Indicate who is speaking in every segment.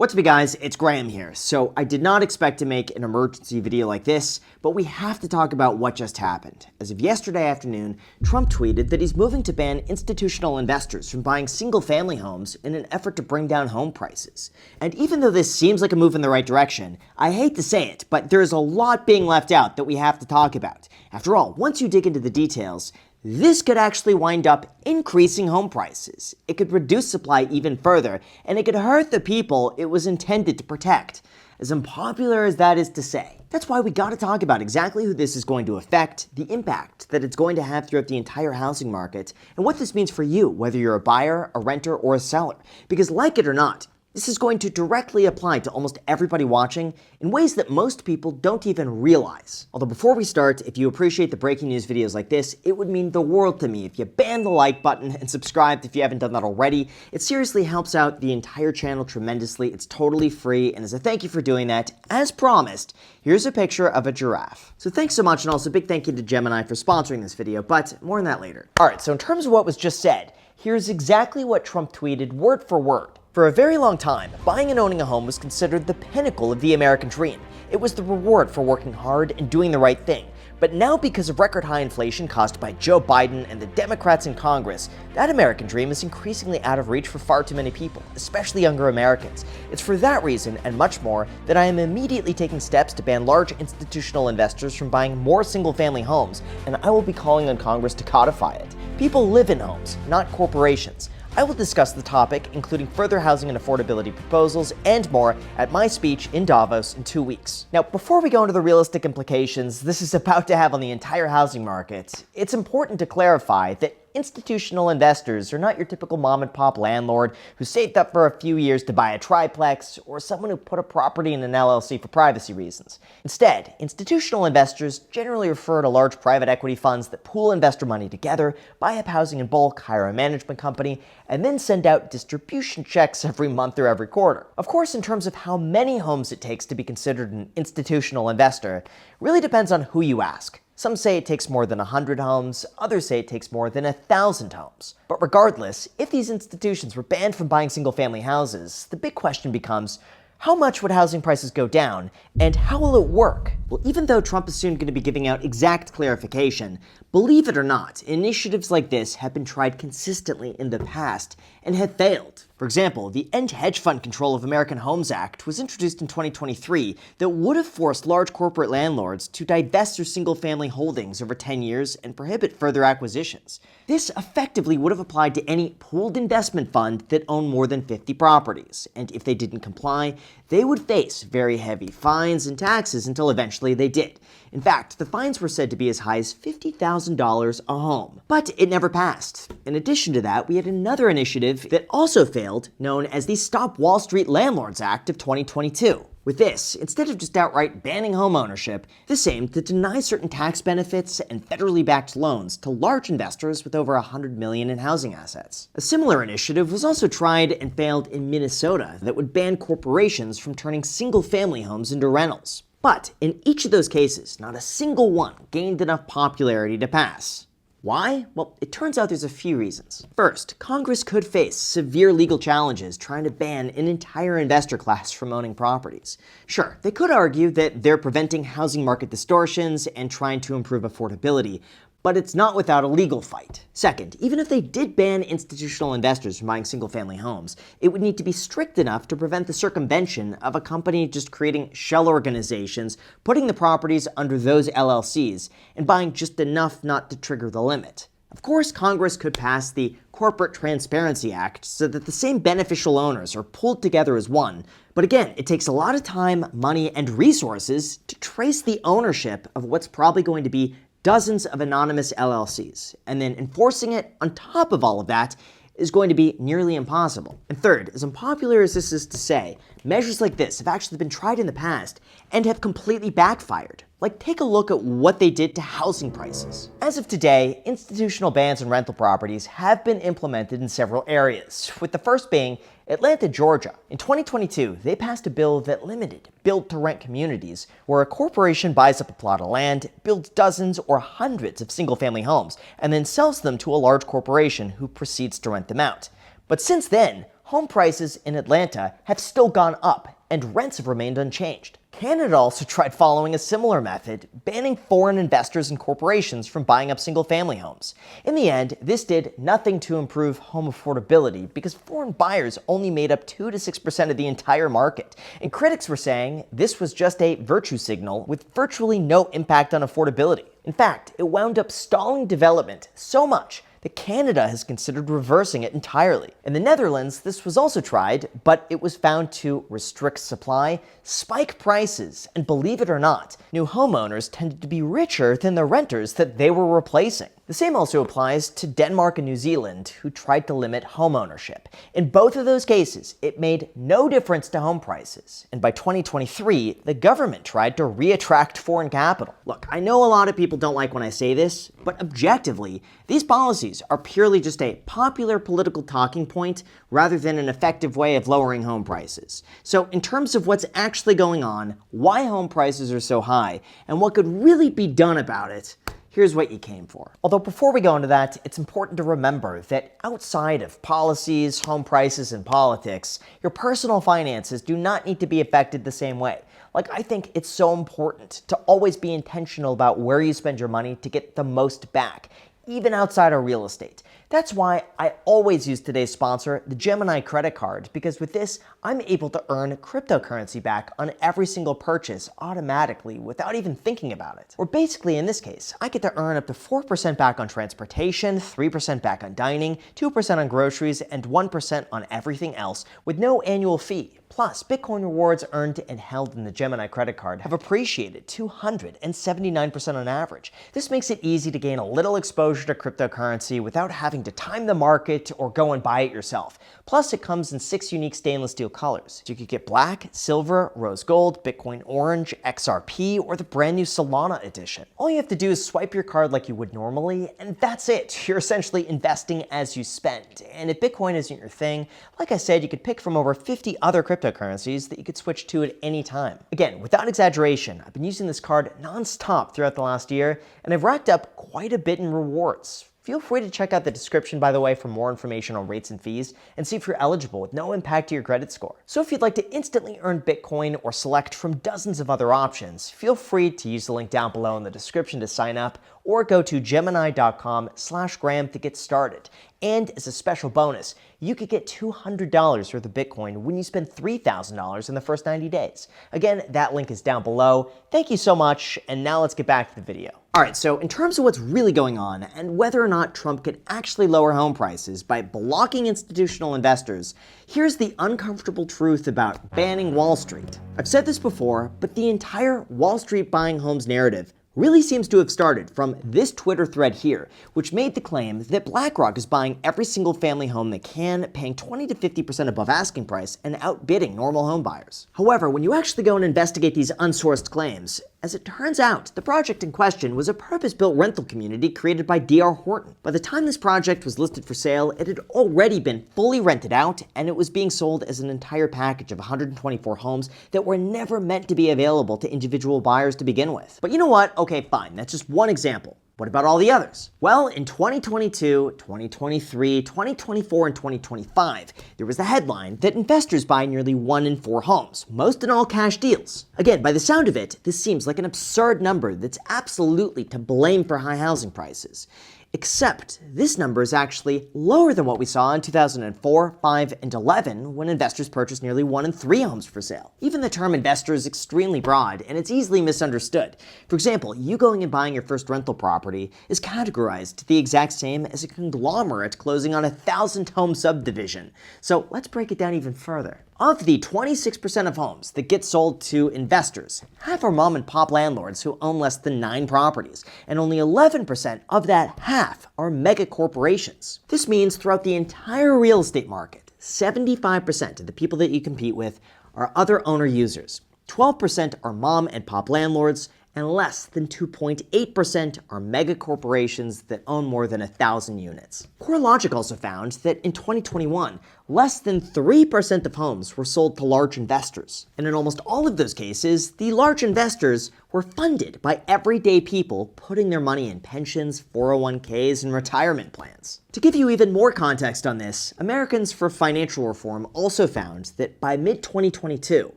Speaker 1: What's up, guys? It's Graham here. So I did not expect to make an emergency video like this, but we have to talk about what just happened. As of yesterday afternoon, Trump tweeted that he's moving to ban institutional investors from buying single-family homes in an effort to bring down home prices. And even though this seems like a move in the right direction, I hate to say it, but there is a lot being left out that we have to talk about. After all, once you dig into the details, this could actually wind up increasing home prices. It could reduce supply even further, and it could hurt the people it was intended to protect. As unpopular as that is to say, that's why we gotta talk about exactly who this is going to affect, the impact that it's going to have throughout the entire housing market, and what this means for you, whether you're a buyer, a renter, or a seller. Because like it or not, this is going to directly apply to almost everybody watching in ways that most people don't even realize. Although before we start, if you appreciate the breaking news videos like this, it would mean the world to me if you banned the like button and subscribed if you haven't done that already. It seriously helps out the entire channel tremendously. It's totally free, and as a thank you for doing that, as promised, here's a picture of a giraffe. So thanks so much, and also big thank you to Gemini for sponsoring this video, but more on that later. Alright, so in terms of what was just said, here's exactly what Trump tweeted word for word. For a very long time, buying and owning a home was considered the pinnacle of the American dream. It was the reward for working hard and doing the right thing. But now, because of record high inflation caused by Joe Biden and the Democrats in Congress, that American dream is increasingly out of reach for far too many people, especially younger Americans. It's for that reason, and much more, that I am immediately taking steps to ban large institutional investors from buying more single-family homes, and I will be calling on Congress to codify it. People live in homes, not corporations. I will discuss the topic, including further housing and affordability proposals and more, at my speech in Davos in 2 weeks. Now, before we go into the realistic implications this is about to have on the entire housing market, it's important to clarify that institutional investors are not your typical mom-and-pop landlord who saved up for a few years to buy a triplex, or someone who put a property in an LLC for privacy reasons. Instead, institutional investors generally refer to large private equity funds that pool investor money together, buy up housing in bulk, hire a management company, and then send out distribution checks every month or every quarter. Of course, in terms of how many homes it takes to be considered an institutional investor, really depends on who you ask. Some say it takes more than 100 homes, others say it takes more than 1,000 homes. But regardless, if these institutions were banned from buying single-family houses, the big question becomes, how much would housing prices go down, and how will it work? Well, even though Trump is soon going to be giving out exact clarification, believe it or not, initiatives like this have been tried consistently in the past and have failed. For example, the End Hedge Fund Control of American Homes Act was introduced in 2023 that would have forced large corporate landlords to divest their single-family holdings over 10 years and prohibit further acquisitions. This effectively would have applied to any pooled investment fund that owned more than 50 properties, and if they didn't comply, they would face very heavy fines and taxes until eventually they did. In fact, the fines were said to be as high as $50,000 a home. But it never passed. In addition to that, we had another initiative that also failed, known as the Stop Wall Street Landlords Act of 2022. With this, instead of just outright banning home ownership, this aimed to deny certain tax benefits and federally backed loans to large investors with over $100 million in housing assets. A similar initiative was also tried and failed in Minnesota that would ban corporations from turning single-family homes into rentals. But in each of those cases, not a single one gained enough popularity to pass. Why? Well, it turns out there's a few reasons. First, Congress could face severe legal challenges trying to ban an entire investor class from owning properties. Sure, they could argue that they're preventing housing market distortions and trying to improve affordability, but it's not without a legal fight. Second, even if they did ban institutional investors from buying single-family homes, it would need to be strict enough to prevent the circumvention of a company just creating shell organizations, putting the properties under those LLCs, and buying just enough not to trigger the limit. Of course, Congress could pass the Corporate Transparency Act so that the same beneficial owners are pulled together as one, but again, it takes a lot of time, money, and resources to trace the ownership of what's probably going to be dozens of anonymous LLCs, and then enforcing it on top of all of that is going to be nearly impossible. And third, as unpopular as this is to say, measures like this have actually been tried in the past and have completely backfired. Like, take a look at what they did to housing prices. As of today, institutional bans on rental properties have been implemented in several areas, with the first being Atlanta, Georgia. In 2022, they passed a bill that limited build-to-rent communities, where a corporation buys up a plot of land, builds dozens or hundreds of single-family homes, and then sells them to a large corporation who proceeds to rent them out. But since then, home prices in Atlanta have still gone up and rents have remained unchanged. Canada also tried following a similar method, banning foreign investors and corporations from buying up single-family homes. In the end, this did nothing to improve home affordability because foreign buyers only made up 2 to 6% of the entire market. And critics were saying this was just a virtue signal with virtually no impact on affordability. In fact, it wound up stalling development so much that Canada has considered reversing it entirely. In the Netherlands, this was also tried, but it was found to restrict supply, spike prices, and believe it or not, new homeowners tended to be richer than the renters that they were replacing. The same also applies to Denmark and New Zealand, who tried to limit homeownership. In both of those cases, it made no difference to home prices. And by 2023, the government tried to re-attract foreign capital. Look, I know a lot of people don't like when I say this, but objectively, these policies are purely just a popular political talking point rather than an effective way of lowering home prices. So in terms of what's actually going on, why home prices are so high, and what could really be done about it, here's what you came for. Although before we go into that, it's important to remember that outside of policies, home prices, and politics, your personal finances do not need to be affected the same way. I think it's so important to always be intentional about where you spend your money to get the most back, even outside of real estate. That's why I always use today's sponsor, the Gemini credit card, because with this, I'm able to earn cryptocurrency back on every single purchase automatically without even thinking about it. Or basically, in this case, I get to earn up to 4% back on transportation, 3% back on dining, 2% on groceries, and 1% on everything else with no annual fee. Plus, Bitcoin rewards earned and held in the Gemini credit card have appreciated 279% on average. This makes it easy to gain a little exposure to cryptocurrency without having to time the market or go and buy it yourself. Plus, it comes in 6 unique stainless steel colors. You could get black, silver, rose gold, Bitcoin orange, XRP, or the brand new Solana edition. All you have to do is swipe your card like you would normally, and that's it. You're essentially investing as you spend. And if Bitcoin isn't your thing, like I said, you could pick from over 50 other cryptocurrencies that you could switch to at any time. Again, without exaggeration, I've been using this card non-stop throughout the last year, and I've racked up quite a bit in rewards. Feel free to check out the description, by the way, for more information on rates and fees, and see if you're eligible with no impact to your credit score. So if you'd like to instantly earn Bitcoin or select from dozens of other options, feel free to use the link down below in the description to sign up, or go to gemini.com/Graham to get started. And as a special bonus, you could get $200 worth of Bitcoin when you spend $3,000 in the first 90 days. Again, that link is down below. Thank you so much, and now let's get back to the video. Alright, so in terms of what's really going on and whether or not Trump could actually lower home prices by blocking institutional investors, here's the uncomfortable truth about banning Wall Street. I've said this before, but the entire Wall Street buying homes narrative really seems to have started from this Twitter thread here, which made the claim that BlackRock is buying every single family home they can, paying 20 to 50% above asking price and outbidding normal home buyers. However, when you actually go and investigate these unsourced claims, as it turns out, the project in question was a purpose-built rental community created by D.R. Horton. By the time this project was listed for sale, it had already been fully rented out, and it was being sold as an entire package of 124 homes that were never meant to be available to individual buyers to begin with. But you know what? Okay, fine, that's just one example. What about all the others? Well, in 2022, 2023, 2024, and 2025, there was the headline that investors buy nearly 1 in 4 homes, most in all cash deals. Again, by the sound of it, this seems like an absurd number that's absolutely to blame for high housing prices. Except this number is actually lower than what we saw in 2004, 5, and 11 when investors purchased nearly 1 in 3 homes for sale. Even the term investor is extremely broad and it's easily misunderstood. For example, you going and buying your first rental property is categorized the exact same as a conglomerate closing on a 1,000-home subdivision. So let's break it down even further. Of the 26% of homes that get sold to investors, half are mom and pop landlords who own less than 9 properties, and only 11% of that half are mega corporations. This means throughout the entire real estate market, 75% of the people that you compete with are other owner users, 12% are mom and pop landlords, and less than 2.8% are mega corporations that own more than 1,000 units. CoreLogic also found that in 2021, less than 3% of homes were sold to large investors. And in almost all of those cases, the large investors were funded by everyday people putting their money in pensions, 401ks, and retirement plans. To give you even more context on this, Americans for Financial Reform also found that by mid-2022,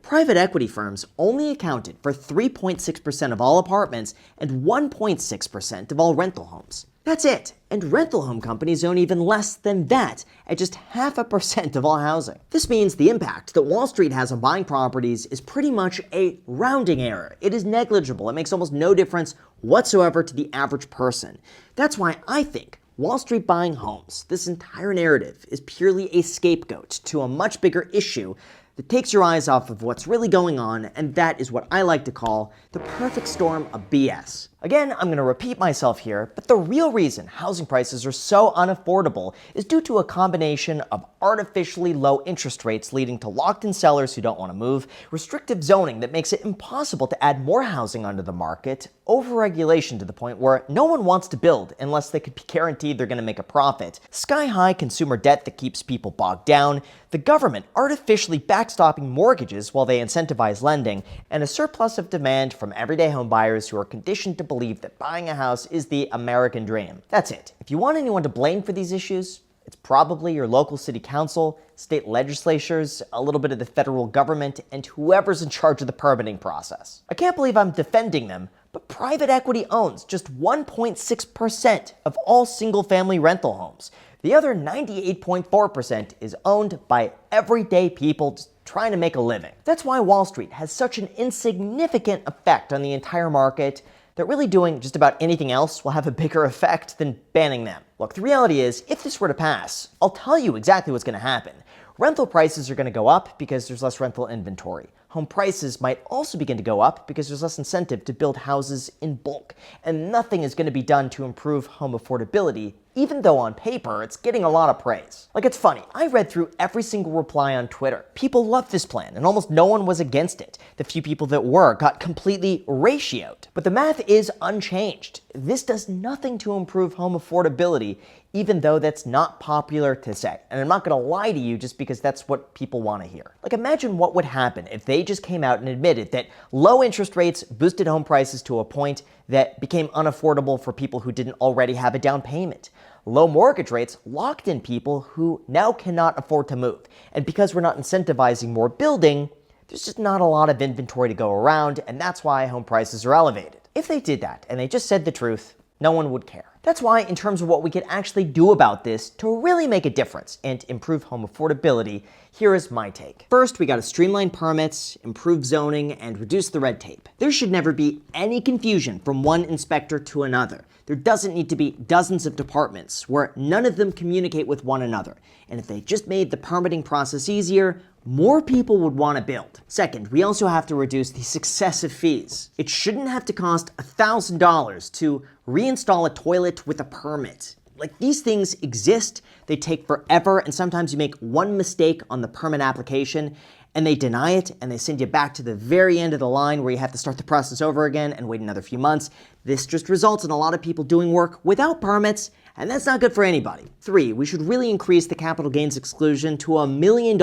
Speaker 1: private equity firms only accounted for 3.6% of all apartments and 1.6% of all rental homes. That's it, and rental home companies own even less than that at just 0.5% of all housing. This means the impact that Wall Street has on buying properties is pretty much a rounding error. It is negligible. It makes almost no difference whatsoever to the average person. That's why I think Wall Street buying homes, this entire narrative, is purely a scapegoat to a much bigger issue that takes your eyes off of what's really going on, and that is what I like to call the perfect storm of BS. Again, I'm going to repeat myself here, but the real reason housing prices are so unaffordable is due to a combination of artificially low interest rates leading to locked-in sellers who don't want to move, restrictive zoning that makes it impossible to add more housing onto the market, overregulation to the point where no one wants to build unless they could be guaranteed they're going to make a profit, sky-high consumer debt that keeps people bogged down, the government artificially backstopping mortgages while they incentivize lending, and a surplus of demand from everyday home buyers who are conditioned to believe that buying a house is the American dream. That's it. If you want anyone to blame for these issues, it's probably your local city council, state legislatures, a little bit of the federal government, and whoever's in charge of the permitting process. I can't believe I'm defending them, but private equity owns just 1.6% of all single-family rental homes. The other 98.4% is owned by everyday people just trying to make a living. That's why Wall Street has such an insignificant effect on the entire market that really doing just about anything else will have a bigger effect than banning them. Look, the reality is, if this were to pass, I'll tell you exactly what's going to happen. Rental prices are going to go up because there's less rental inventory. Home prices might also begin to go up because there's less incentive to build houses in bulk. And nothing is going to be done to improve home affordability, even though on paper it's getting a lot of praise. Like, it's funny, I read through every single reply on Twitter. People loved this plan, and almost no one was against it. The few people that were got completely ratioed. But the math is unchanged. This does nothing to improve home affordability, even though that's not popular to say. And I'm not gonna lie to you just because that's what people wanna hear. Like, imagine what would happen if they just came out and admitted that low interest rates boosted home prices to a point that became unaffordable for people who didn't already have a down payment. Low mortgage rates locked in people who now cannot afford to move. And because we're not incentivizing more building, there's just not a lot of inventory to go around, and that's why home prices are elevated. If they did that, and they just said the truth, no one would care. That's why, in terms of what we could actually do about this to really make a difference and improve home affordability, here is my take. First, we gotta streamline permits, improve zoning, and reduce the red tape. There should never be any confusion from one inspector to another. There doesn't need to be dozens of departments where none of them communicate with one another. And if they just made the permitting process easier, more people would want to build. Second, we also have to reduce these excessive fees. It shouldn't have to cost $1,000 to reinstall a toilet with a permit. Like, these things exist, they take forever, and sometimes you make one mistake on the permit application and they deny it and they send you back to the very end of the line where you have to start the process over again and wait another few months. This just results in a lot of people doing work without permits, and that's not good for anybody. 3, we should really increase the capital gains exclusion to $1 million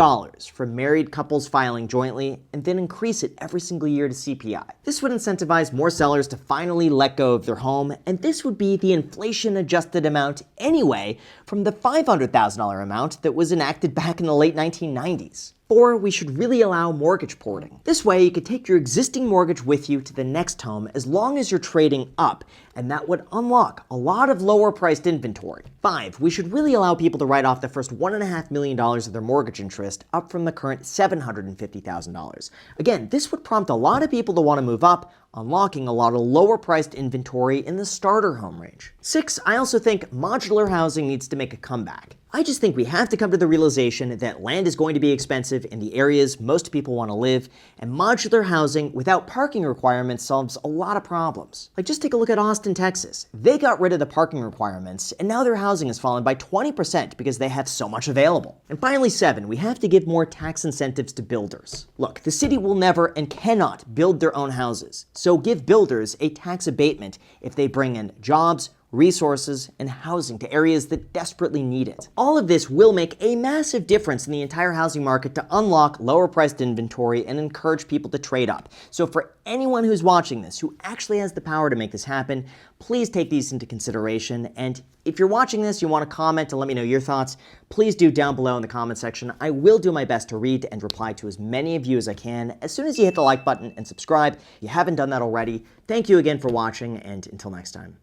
Speaker 1: for married couples filing jointly, and then increase it every single year to CPI. This would incentivize more sellers to finally let go of their home, and this would be the inflation-adjusted amount anyway from the $500,000 amount that was enacted back in the late 1990s. 4, we should really allow mortgage porting. This way, you could take your existing mortgage with you to the next home as long as you're trading up, and that would unlock a lot of lower-priced inventory. 5, we should really allow people to write off the first $1.5 million of their mortgage interest, up from the current $750,000. Again, this would prompt a lot of people to want to move up, unlocking a lot of lower-priced inventory in the starter home range. 6, I also think modular housing needs to make a comeback. I just think we have to come to the realization that land is going to be expensive in the areas most people want to live, and modular housing without parking requirements solves a lot of problems. Like, just take a look at Austin, Texas. They got rid of the parking requirements, and now their housing has fallen by 20% because they have so much available. And finally, 7, we have to give more tax incentives to builders. Look, the city will never and cannot build their own houses, so give builders a tax abatement if they bring in jobs, resources, and housing to areas that desperately need it. All of this will make a massive difference in the entire housing market to unlock lower priced inventory and encourage people to trade up. So for anyone who's watching this who actually has the power to make this happen, please take these into consideration. And if you're watching this, you want to comment and let me know your thoughts, please do down below in the comment section. I will do my best to read and reply to as many of you as I can as soon as you hit the like button and subscribe. If you haven't done that already, thank you again for watching, and until next time.